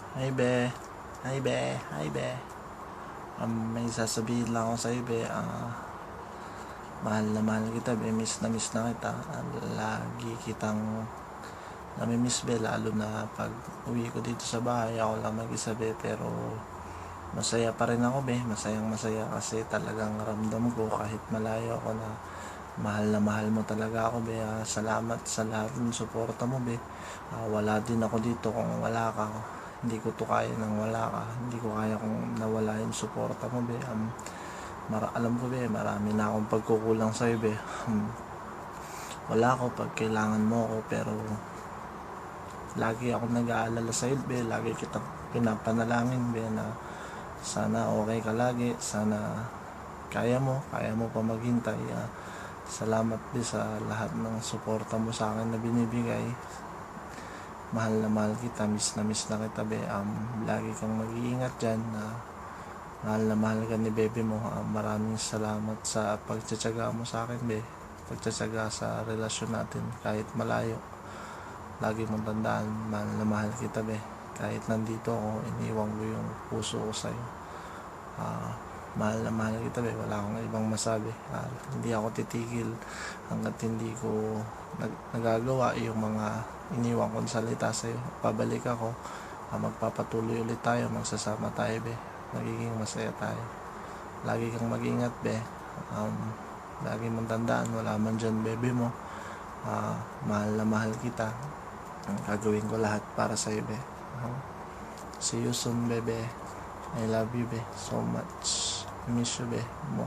Hi be, hi be, hi be. May sasabihin lang ako sa'yo be. Mahal na mahal kita be, miss na kita. Lagi kitang namimiss be, lalo na pag uwi ko dito sa bahay, ako lang mag-isa be. Pero masaya pa rin ako be, masayang masaya kasi talagang ramdam ko kahit malayo ako na mahal mo talaga ako be. Salamat sa lahat ng suporta mo be. Wala din ako dito kung wala ka. Hindi ko to kaya nang wala ka. Hindi ko kaya kung nawala yung suporta mo be. Alam ko be, marami na akong pagkukulang sa'yo be. Wala ako pag kailangan mo ako, pero lagi ako nag-aalala sa'yo be. Lagi kitang pinapanalangin be na sana okay ka lagi. Sana kaya mo pa maghintay. Salamat be sa lahat ng suporta mo sa akin na binibigay. Mahal na mahal kita, miss na kita be. Lagi kang mag-iingat dyan. Mahal na mahal ka ni bebe mo. Maraming salamat sa pagtsatsaga mo sa akin be. Pagtsatsaga sa relasyon natin kahit malayo. Lagi mong tandaan, mahal na mahal kita be. Kahit nandito ako, iniwan ko yung puso ko sa'yo. Mahal na mahal kita be. Wala akong ibang masabi. Hindi ako titigil hanggat hindi ko nagagawa yung mga iniwan kong salita sa'yo. Pabalik ako, magpapatuloy ulit tayo, magsasama tayo be. Magiging masaya tayo. Lagi kang mag-ingat be. Lagi mong tandaan, wala man dyan bebe mo. Mahal na mahal kita. Gagawin ko lahat para sa'yo be. See you soon bebe. I love you be so much. I miss you be mo.